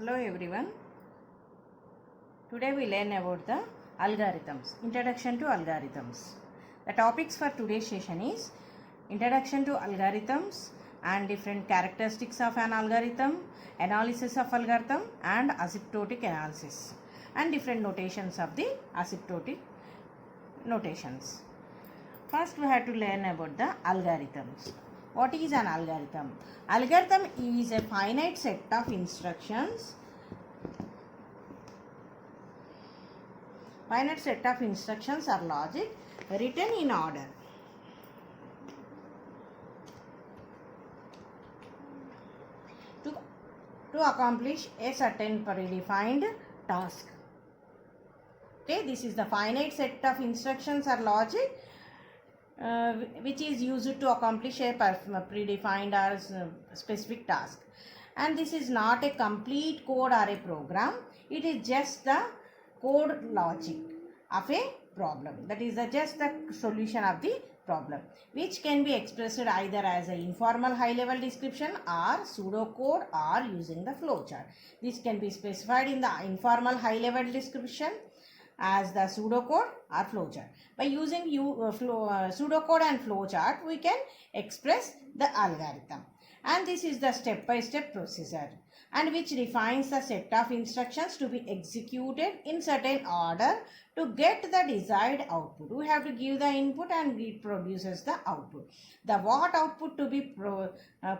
Hello everyone. Today we learn about the algorithms. Introduction to algorithms. The topics for today's session is Introduction to algorithms and different characteristics of an algorithm, analysis of algorithm and asymptotic analysis, and different notations of the asymptotic notations. First we have to learn about the algorithms. What is an algorithm? Algorithm is a finite set of instructions. Finite set of instructions or logic written in order to accomplish a certain predefined task. Okay, this is the finite set of instructions or logic which is used to accomplish a predefined or specific task. And this is not a complete code or a program. It is just the code logic of a problem. That is just the solution of the problem, which can be expressed either as an informal high-level description or pseudocode or using the flowchart. This can be specified in the informal high-level description as the pseudocode or flowchart. By using pseudocode and flowchart, we can express the algorithm. And this is the step-by-step procedure, and which defines the set of instructions to be executed in certain order to get the desired output. We have to give the input and it produces the output. The what output to be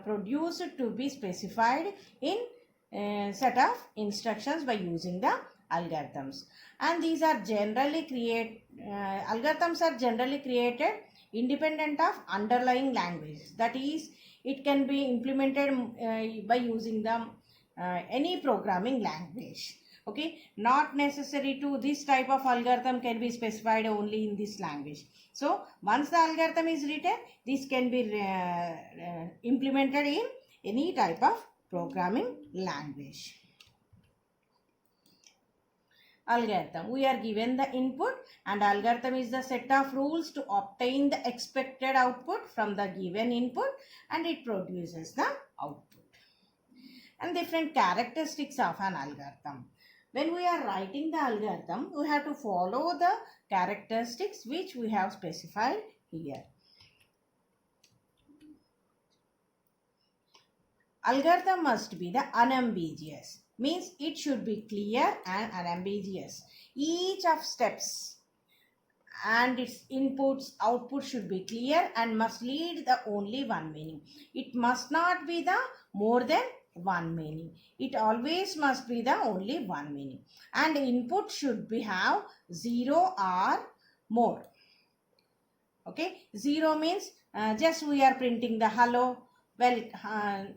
produced to be specified in set of instructions by using the algorithms. And these are generally algorithms are generally created independent of underlying language. That is, it can be implemented by using the any programming language. Okay, not necessary to this type of algorithm can be specified only in this language. So once the algorithm is written, this can be implemented in any type of programming language. Algorithm. We are given the input, and algorithm is the set of rules to obtain the expected output from the given input, and it produces the output. And different characteristics of an algorithm. When we are writing the algorithm, we have to follow the characteristics which we have specified here. Algorithm must be the unambiguous. Means it should be clear and unambiguous. Each of steps and its inputs, output should be clear and must lead the only one meaning. It must not be the more than one meaning. It always must be the only one meaning. And input should be have 0 or more. Okay, 0 means just we are printing the hello. Well,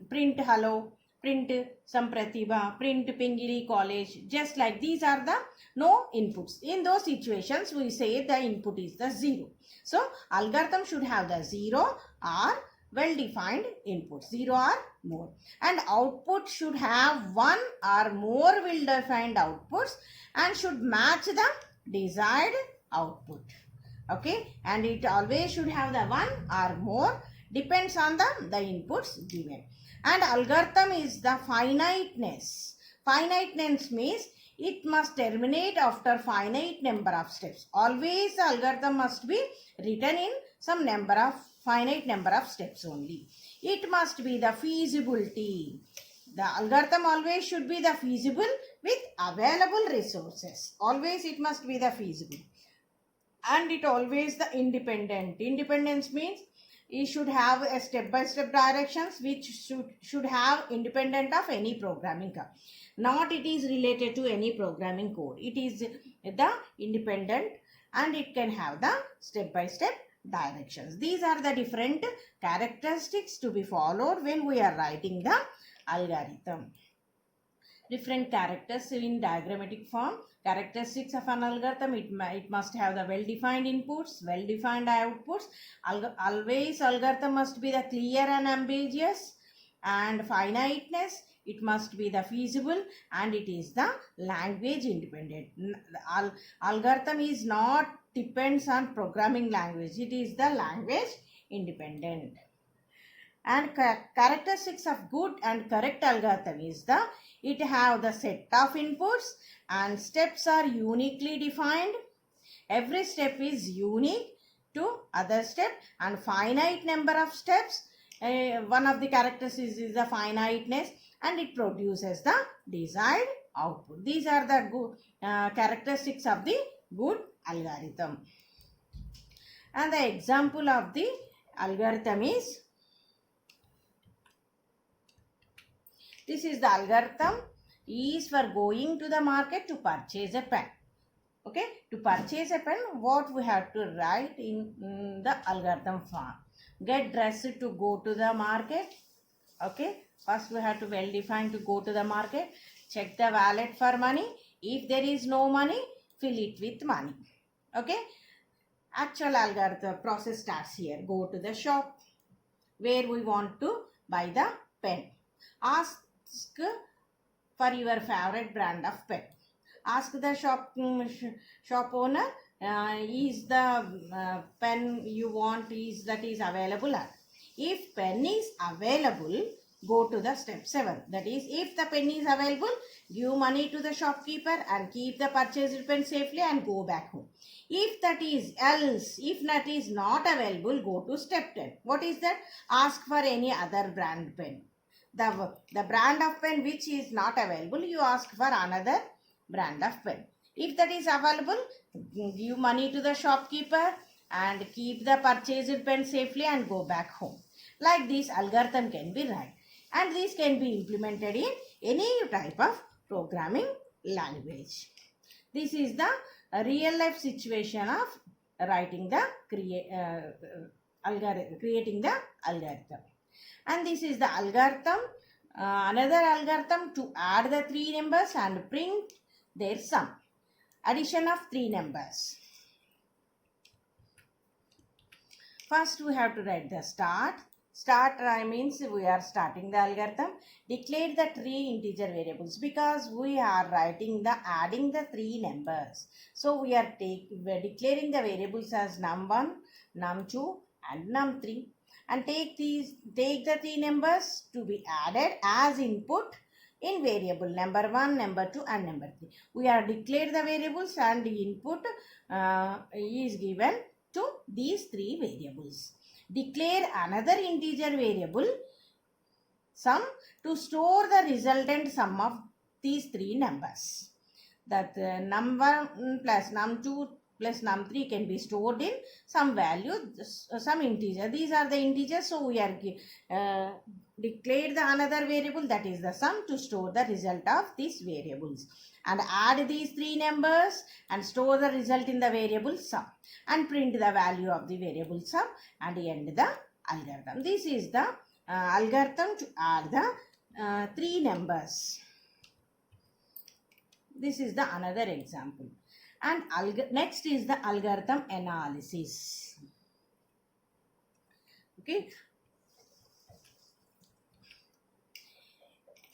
print hello, print Sampratibha, print Pingiri College. Just like these are the no inputs. In those situations, we say the input is the 0. So, algorithm should have the 0 or well-defined inputs, 0 or more. And output should have 1 or more well-defined outputs and should match the desired output. Okay, and it always should have the 1 or more, depends on the inputs given. And algorithm is the finiteness. Finiteness means it must terminate after finite number of steps. Always the algorithm must be written in some finite number of steps only. It must be the feasibility. The algorithm always should be the feasible with available resources. Always it must be the feasible. And it always the independent. Independence means it should have a step-by-step directions which should have independent of any programming code. Not it is related to any programming code. It is the independent and it can have the step-by-step directions. These are the different characteristics to be followed when we are writing the algorithm. Different characters in diagrammatic form. Characteristics of an algorithm, it must have the well-defined inputs, well-defined outputs. Always algorithm must be the clear and ambiguous, and finiteness, it must be the feasible, and it is the language independent. Algorithm is not depends on programming language. It is the language independent. And characteristics of good and correct algorithm is it have the set of inputs and steps are uniquely defined. Every step is unique to other step and finite number of steps. One of the characteristics is the finiteness and it produces the desired output. These are the good characteristics of the good algorithm. And the example of the algorithm is, this is the algorithm is for going to the market to purchase a pen. Okay, to purchase a pen, what we have to write in the algorithm form? Get dressed to go to the market. Okay, first we have to well define to go to the market. Check the wallet for money. If there is no money, fill it with money. Okay, actual algorithm process starts here. Go to the shop where we want to buy the pen. Ask for your favorite brand of pen. Ask the shop owner, is the pen you want is available? If pen is available, go to the step 7. That is, if the pen is available, give money to the shopkeeper and keep the purchased pen safely and go back home. If that is not available, go to step 10. What is that? Ask for any other brand pen. The brand of pen which is not available, you ask for another brand of pen. If that is available, give money to the shopkeeper and keep the purchased pen safely and go back home. Like this algorithm can be written, and this can be implemented in any type of programming language. This is the real life situation of writing the creating the algorithm. And this is the algorithm, another algorithm to add the 3 numbers and print their sum. Addition of 3 numbers. First we have to write the start. Start means we are starting the algorithm. Declare the 3 integer variables because we are adding the 3 numbers. So we are declaring the variables as num1, num2 and num3. And take the 3 numbers to be added as input in variable number 1, number 2 and number 3. We are declared the variables and the input is given to these 3 variables. Declare another integer variable sum to store the resultant sum of these 3 numbers. That num1 plus num2 plus num3 can be stored in some value, some integer. These are the integers, so we are declared the another variable, that is the sum, to store the result of these variables. And add these 3 numbers and store the result in the variable sum and print the value of the variable sum and end the algorithm. This is the algorithm to add the 3 numbers. This is the another example. And next is the algorithm analysis. Okay.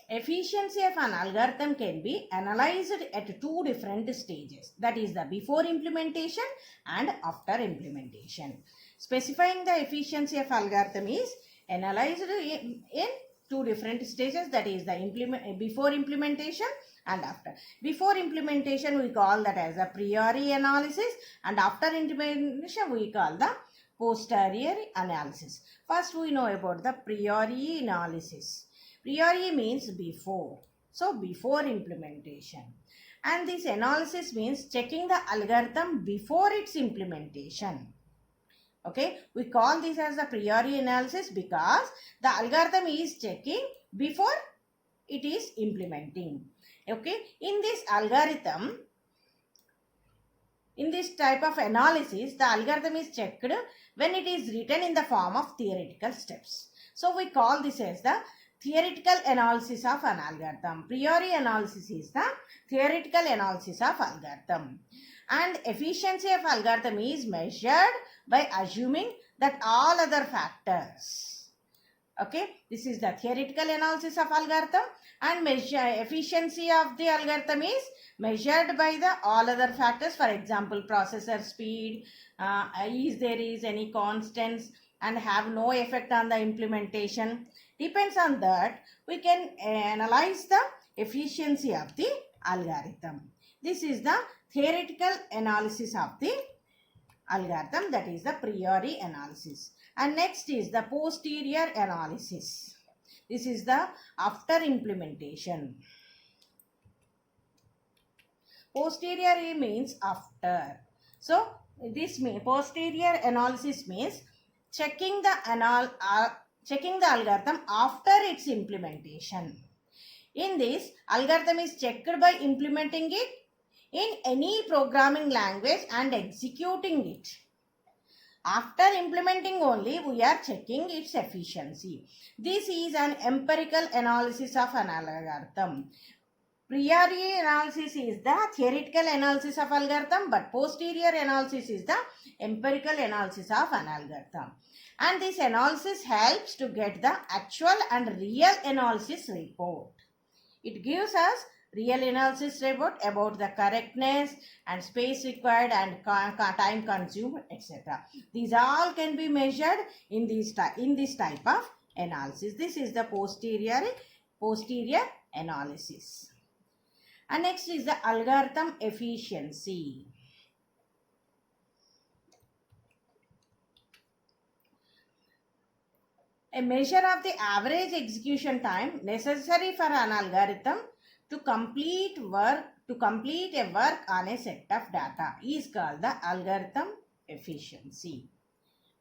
Efficiency of an algorithm can be analyzed at 2 different stages. That is the before implementation and after implementation. Specifying the efficiency of algorithm is analyzed in 2 different stages. That is the before implementation and after. Before implementation we call that as a priori analysis, and after implementation we call the posterior analysis. First we know about the priori analysis. Priori means before. So before implementation. And this analysis means checking the algorithm before its implementation. Okay, we call this as the priori analysis because the algorithm is checking before it is implementing. Okay, in this algorithm, in this type of analysis, the algorithm is checked when it is written in the form of theoretical steps. So we call this as the theoretical analysis of an algorithm. Priori analysis is the theoretical analysis of algorithm. And efficiency of algorithm is measured by assuming that all other factors. Okay, this is the theoretical analysis of algorithm, and efficiency of the algorithm is measured by the all other factors. For example, processor speed, is there is any constants, and have no effect on the implementation. Depends on that, we can analyze the efficiency of the algorithm. This is the theoretical analysis of the algorithm, that is the priori analysis. And next is the posterior analysis. This is the after implementation. Posterior means after. So this posterior analysis means checking the algorithm after its implementation. In this, algorithm is checked by implementing it in any programming language and executing it. After implementing only, we are checking its efficiency. This is an empirical analysis of an algorithm. Priori analysis is the theoretical analysis of algorithm, but posterior analysis is the empirical analysis of an algorithm. And this analysis helps to get the actual and real analysis report. It gives us real analysis report about the correctness and space required and time consumed, etc. These all can be measured in this type of analysis. This is the posterior analysis. And next is the algorithm efficiency. A measure of the average execution time necessary for an algorithm to complete a work on a set of data is called the algorithm efficiency.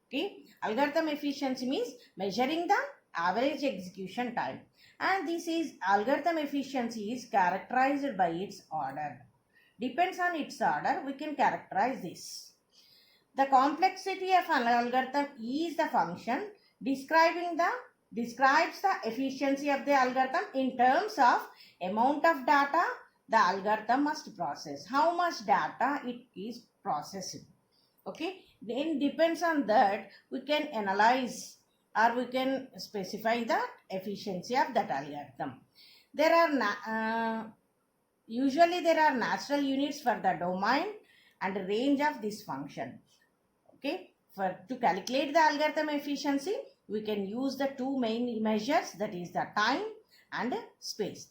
Okay, algorithm efficiency means measuring the average execution time, and this is algorithm efficiency is characterized by its order. Depends on its order, we can characterize this. The complexity of an algorithm is the function describes the efficiency of the algorithm in terms of amount of data the algorithm must process, how much data it is processing. Okay, then depends on that, we can analyze or we can specify the efficiency of that algorithm. There are usually there are natural units for the domain and range of this function. Okay, to calculate the algorithm efficiency, we can use the two main measures, that is the time and space.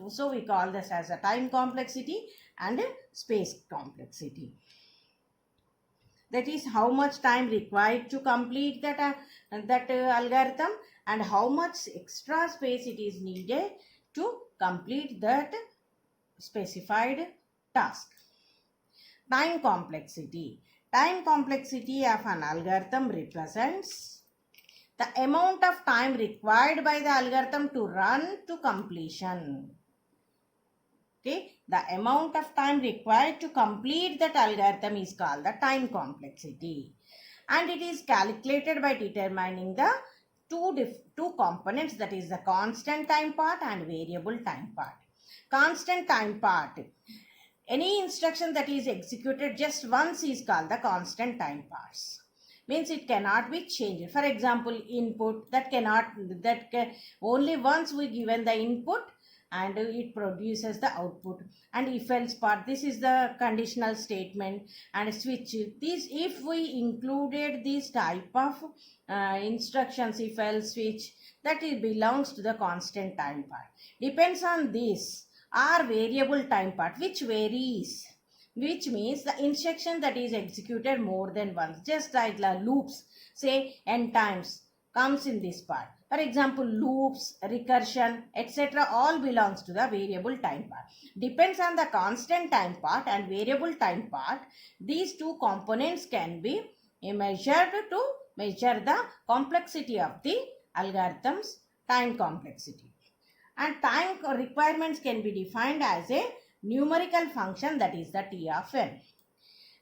So we call this as a time complexity and space complexity. That is how much time required to complete that algorithm and how much extra space it is needed to complete that specified task. Time complexity. Time complexity of an algorithm represents the amount of time required by the algorithm to run to completion. Okay, the amount of time required to complete that algorithm is called the time complexity, and it is calculated by determining the two components, that is the constant time part and variable time part. Constant time part, any instruction that is executed just once is called the constant time parts. Means it cannot be changed. For example, input only once we given the input and it produces the output. And if else part, this is the conditional statement, and switch. If we included this type of instructions, if else switch, that it belongs to the constant time part. Depends on this or variable time part, which varies, which means the instruction that is executed more than once, just like the loops, say n times comes in this part. For example, loops, recursion, etc. all belongs to the variable time part. Depends on the constant time part and variable time part. These two components can be measured to measure the complexity of the algorithm's time complexity. And time requirements can be defined as a numerical function, that is the T of n.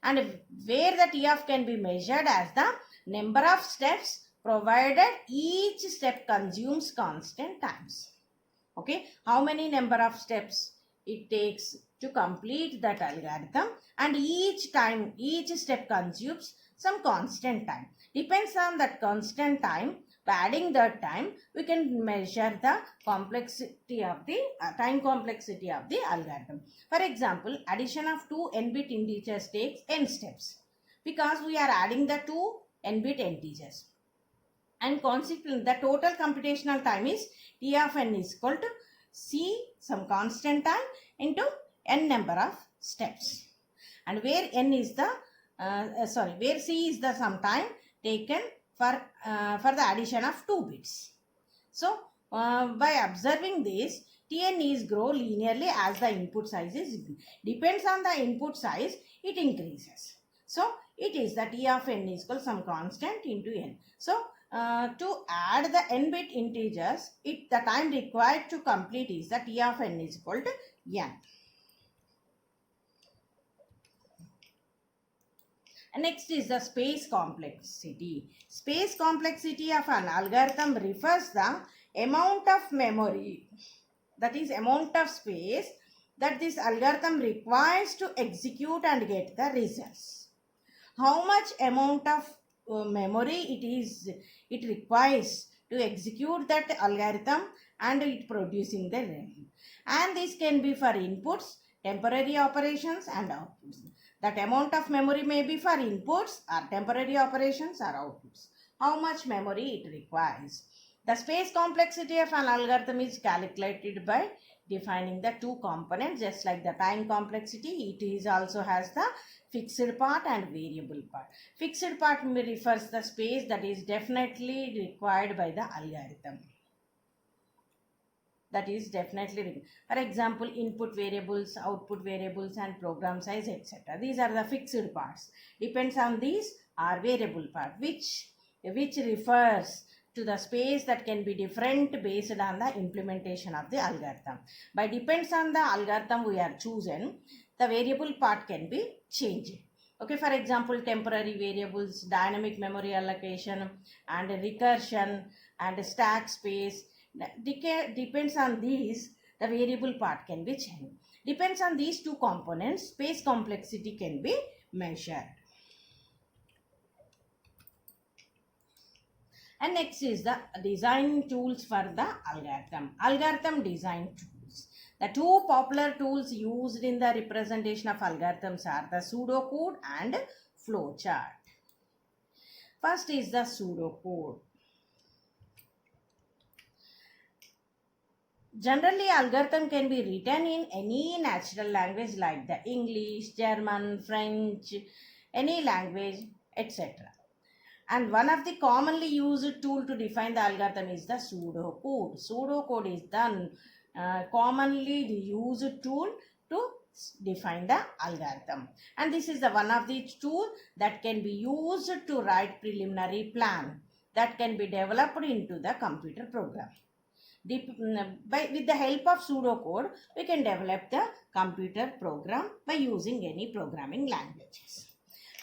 And where the T of can be measured as the number of steps provided each step consumes constant times. Okay, how many number of steps it takes to complete that algorithm, and each step consumes some constant time. Depends on that constant time. By adding that time, we can measure the complexity of the time complexity of the algorithm. For example, addition of two n-bit integers takes n steps because we are adding the two n-bit integers. and consequently the total computational time is T of n is equal to C, some constant time, into n number of steps, and where n is the where C is the some time taken for the addition of 2 bits. So by observing this, Tn is grow linearly as the input size is depends on the input size, it increases. So it is the T of n is equal some constant into n. So to add the n bit integers, the time required to complete is the T of n is equal to n. And next is the space complexity. Space complexity of an algorithm refers the amount of memory, that is amount of space that this algorithm requires to execute and get the results. How much amount of memory it requires to execute that algorithm and it producing the result. And this can be for inputs, temporary operations and outputs. That amount of memory may be for inputs or temporary operations or outputs. How much memory it requires. The space complexity of an algorithm is calculated by defining the two components, just like the time complexity. It is also has the fixed part and variable part. Fixed part refers the space that is definitely required by the algorithm. That is definitely, for example, input variables, output variables and program size, etc. These are the fixed parts. Depends on these are variable part, which refers to the space that can be different based on the implementation of the algorithm. By depends on the algorithm we are chosen, the variable part can be changed. Okay, for example, temporary variables, dynamic memory allocation and recursion and stack space. Depends on these, the variable part can be changed. Depends on these two components, space complexity can be measured. And next is the design tools for the algorithm. Algorithm design tools. The two popular tools used in the representation of algorithms are the pseudocode and flowchart. First is the pseudocode. Generally, algorithm can be written in any natural language like the English, German, French, any language, etc. And one of the commonly used tool to define the algorithm is the pseudocode. Pseudocode is the commonly used tool to define the algorithm. And this is the one of the tool that can be used to write preliminary plan that can be developed into the computer program. With the help of pseudocode, we can develop the computer program by using any programming languages.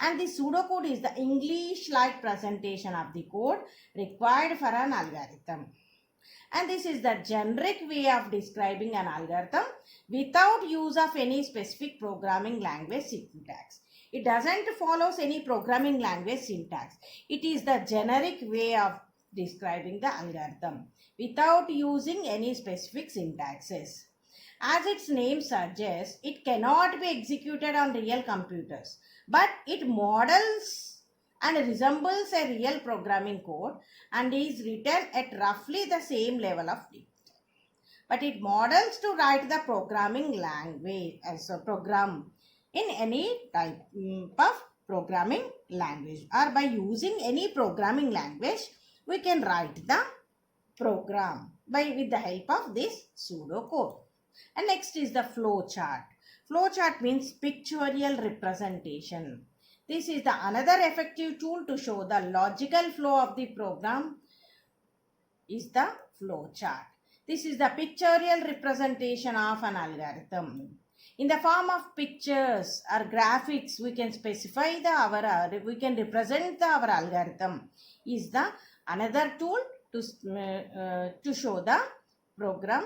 And the pseudocode is the English-like presentation of the code required for an algorithm. And this is the generic way of describing an algorithm without use of any specific programming language syntax. It doesn't follow any programming language syntax. It is the generic way of describing the algorithm without using any specific syntaxes. As its name suggests, it cannot be executed on real computers, but it models and resembles a real programming code and is written at roughly the same level of detail. But it models to write the programming language as a program in any type of programming language, or by using any programming language, we can write the program with the help of this pseudocode. And next is the flowchart. Flowchart means pictorial representation. This is the another effective tool to show the logical flow of the program is the flowchart. This is the pictorial representation of an algorithm. In the form of pictures or graphics, we can specify we can represent our algorithm. Is the another tool to show the program,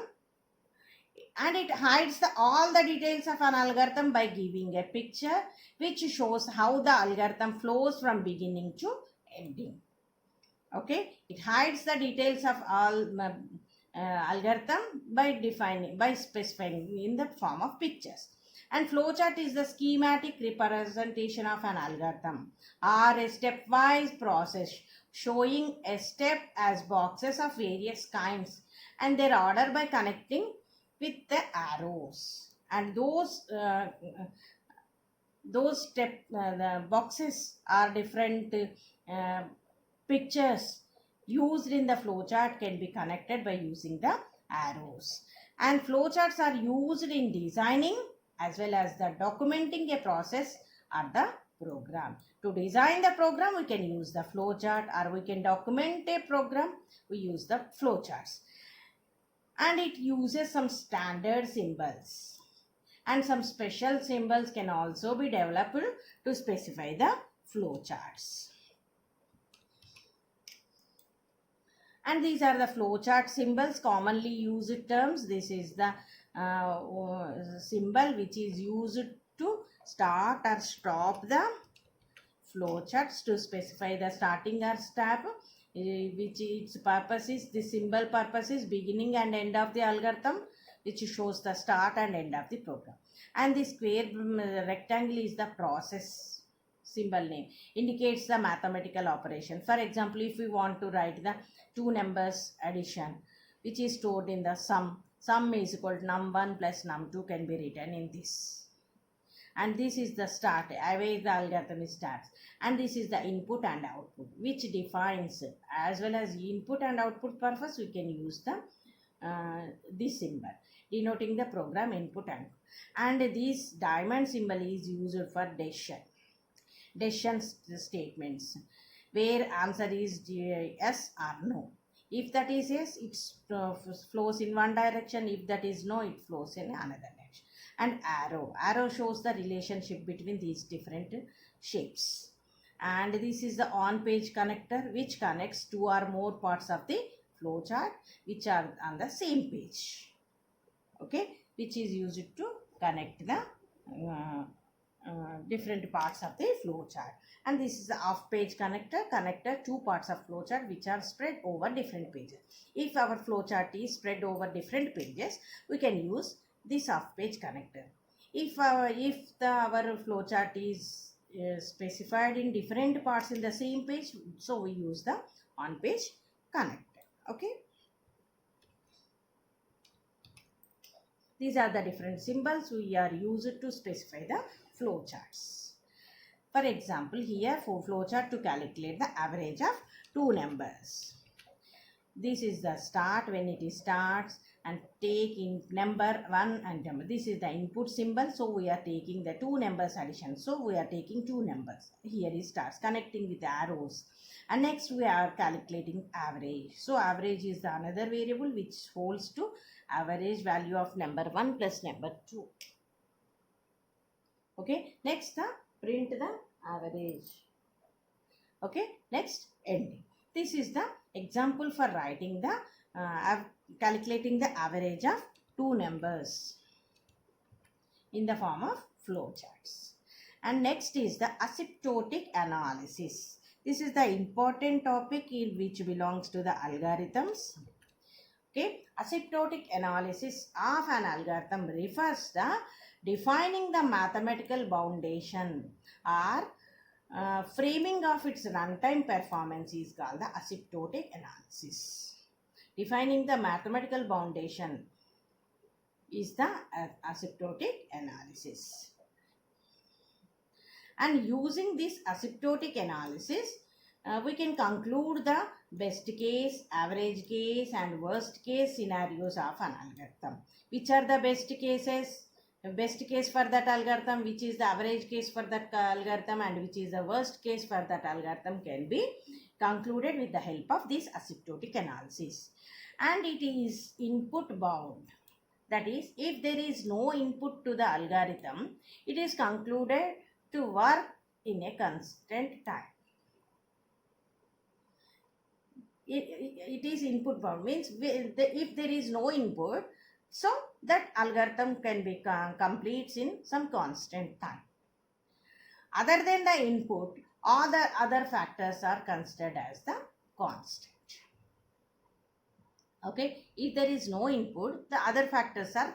and it hides all the details of an algorithm by giving a picture which shows how the algorithm flows from beginning to ending. Okay, it hides the details of all algorithm by specifying in the form of pictures. And flowchart is the schematic representation of an algorithm or a stepwise process showing a step as boxes of various kinds and their order by connecting with the arrows. And those the boxes are different uh, pictures used in the flowchart can be connected by using the arrows. And flowcharts are used in designing as well as the documenting a process or the program. To design the program, we can use the flowchart, or we can document a program, we use the flowcharts. And it uses some standard symbols, and some special symbols can also be developed to specify the flowcharts. And these are the flowchart symbols, commonly used terms. This is the symbol which is used to start or stop the flowcharts, to specify the starting or stop, which its purpose is, the symbol purpose is beginning and end of the algorithm, which shows the start and end of the program. And the square rectangle is the process symbol name, indicates the mathematical operation. For example, if we want to write the two numbers addition, which is stored in the sum is equal to num1 plus num2 can be written in this. And this is the start, where the algorithm starts. And this is the input and output, which defines, as well as input and output purpose, we can use the this symbol denoting the program input and this diamond symbol is used for decision statements, where answer is yes or no. If that is yes, it flows in one direction. If that is no, it flows in another direction. And arrow shows the relationship between these different shapes. And this is the on page connector, which connects two or more parts of the flowchart which are on the same page, okay, which is used to connect the different parts of the flowchart. And this is the off page connector two parts of flowchart which are spread over different pages. If our flowchart is spread over different pages, we can use this off page connector. If our flowchart is specified in different parts in the same page, so we use the on page connector. Okay, these are the different symbols we are used to specify the flowcharts. For example, here for flowchart to calculate the average of two numbers. This is the start, when it starts, and take in number 1 and number. This is the input symbol, so we are taking the two numbers addition. So we are taking two numbers. Here it starts connecting with arrows. And next we are calculating average. So average is the another variable which holds to average value of number 1 plus number 2. Okay, next the print the average. Okay, next ending. This is the example for writing the calculating the average of two numbers in the form of flowcharts. And next is the asymptotic analysis. This is the important topic in which belongs to the algorithms. Okay, asymptotic analysis of an algorithm refers to defining the mathematical foundation or framing of its runtime performance is called the asymptotic analysis. Defining the mathematical foundation is the asymptotic analysis. And using this asymptotic analysis, we can conclude the best case, average case, and worst case scenarios of an algorithm. Which are the best cases? The best case for that algorithm, which is the average case for that algorithm, and which is the worst case for that algorithm can be concluded with the help of this asymptotic analysis. And it is input bound. That is, if there is no input to the algorithm, it is concluded to work in a constant time. It is input bound, means if there is no input, so that algorithm can be completes in some constant time. Other than the input, all the other factors are considered as the constant. Okay, if there is no input, the other factors are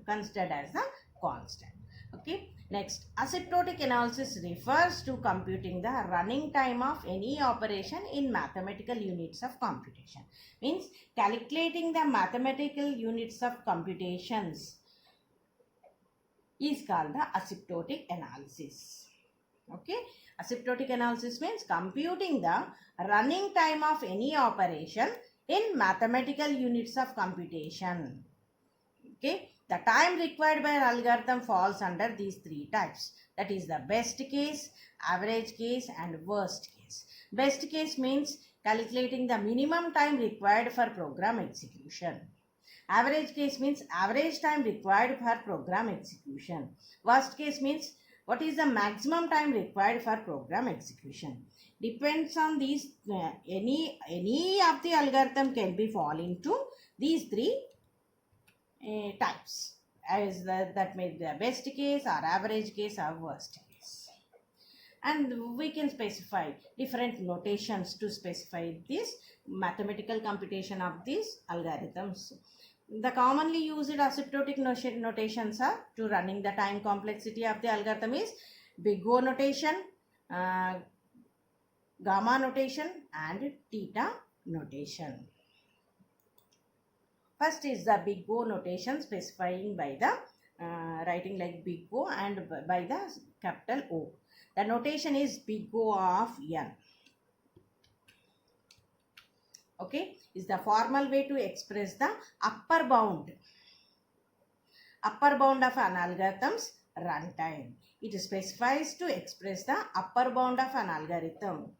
considered as the constant. Okay. Next, asymptotic analysis refers to computing the running time of any operation in mathematical units of computation. Means calculating the mathematical units of computations is called the asymptotic analysis. Okay. Asymptotic analysis means computing the running time of any operation in mathematical units of computation. Okay. The time required by an algorithm falls under these three types. That is the best case, average case and worst case. Best case means calculating the minimum time required for program execution. Average case means average time required for program execution. Worst case means what is the maximum time required for program execution. Depends on these, any of the algorithm can be fall into these three types, as that may be the best case or average case or worst case. And we can specify different notations to specify this mathematical computation of these algorithms. The commonly used asymptotic notations are to running the time complexity of the algorithm is big O notation, gamma notation and theta notation. First is the big O notation, specifying by the writing like big O and by the capital O. The notation is big O of n. Okay, is the formal way to express the upper bound of an algorithm's runtime. It specifies to express the upper bound of an algorithm.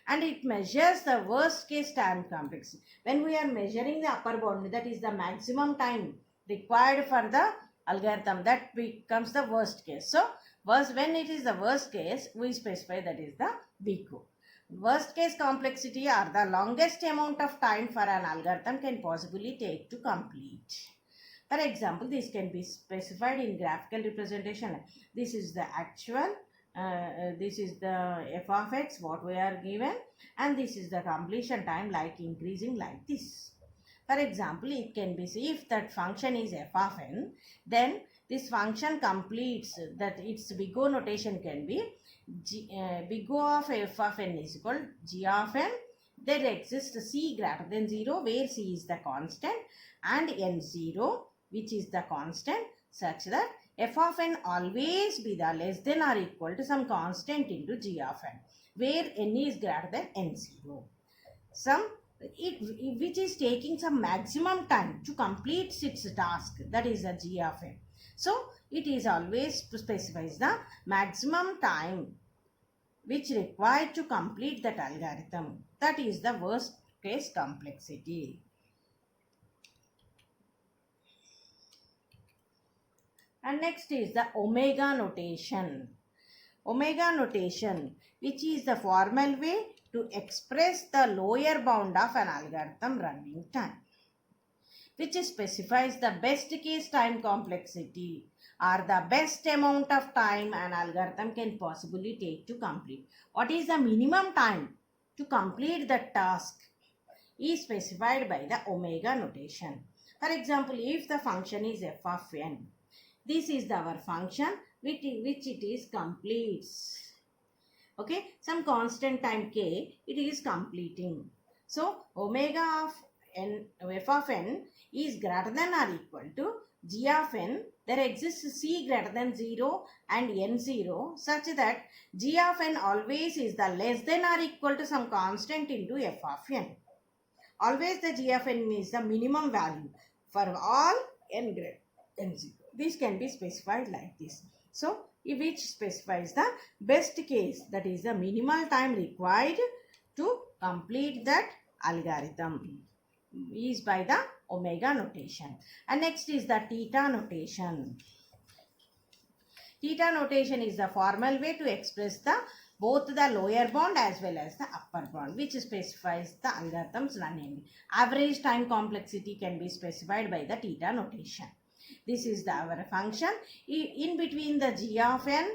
And it measures the worst case time complexity. When we are measuring the upper bound, that is the maximum time required for the algorithm, that becomes the worst case. So when it is the worst case, we specify that is the big O. Worst case complexity or the longest amount of time for an algorithm can possibly take to complete. For example, this can be specified in graphical representation. This is the actual, this is the f of x, what we are given, and this is the completion time, like increasing like this. For example, it can be, if that function is f of n, then this function completes, that its big O notation can be big O of f of n is equal to g of n. There exists c greater than 0, where c is the constant, and n0, which is the constant, such that f of n always be the less than or equal to some constant into g of n, where n is greater than n0. Which is taking some maximum time to complete its task, that is the g of n. So it is always specifies the maximum time which required to complete that algorithm. That is the worst case complexity. And next is the omega notation. Omega notation, which is the formal way to express the lower bound of an algorithm running time, which specifies the best case time complexity or the best amount of time an algorithm can possibly take to complete. What is the minimum time to complete the task is specified by the omega notation. For example, if the function is f of n, this is our function which it is completes. Okay, some constant time k, it is completing. So omega of n, f of n is greater than or equal to g of n. There exists c greater than 0 and n0, such that g of n always is the less than or equal to some constant into f of n. Always the g of n is the minimum value for all n greater than 0. This can be specified like this. So which specifies the best case, that is the minimal time required to complete that algorithm, is by the omega notation. And next is the theta notation. Theta notation is the formal way to express the both the lower bound as well as the upper bound, which specifies the algorithm's running. Average time complexity can be specified by the theta notation. This is our function. In between the g of n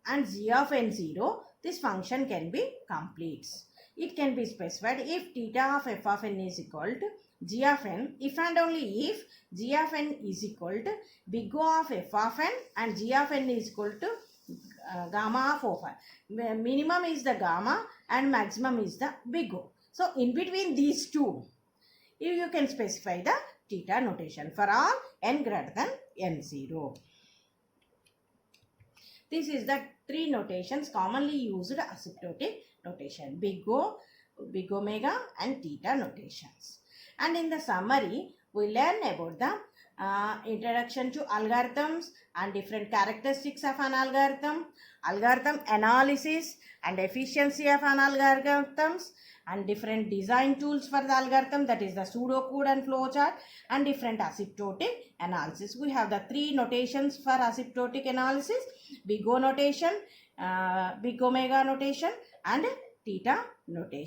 and g of n0, this function can be complete. It can be specified if theta of f of n is equal to g of n if and only if g of n is equal to big O of f of n and g of n is equal to gamma of n. Minimum is the gamma and maximum is the big O. So in between these two, you can specify the theta notation for all n greater than n0. This is the three notations commonly used asymptotic notation: big O, big omega and theta notations. And in the summary, we learn about the introduction to algorithms and different characteristics of an algorithm, algorithm analysis and efficiency of an algorithms, and different design tools for the algorithm, that is the pseudocode and flowchart, and different asymptotic analysis. We have the three notations for asymptotic analysis: big O notation, big omega notation and theta notation.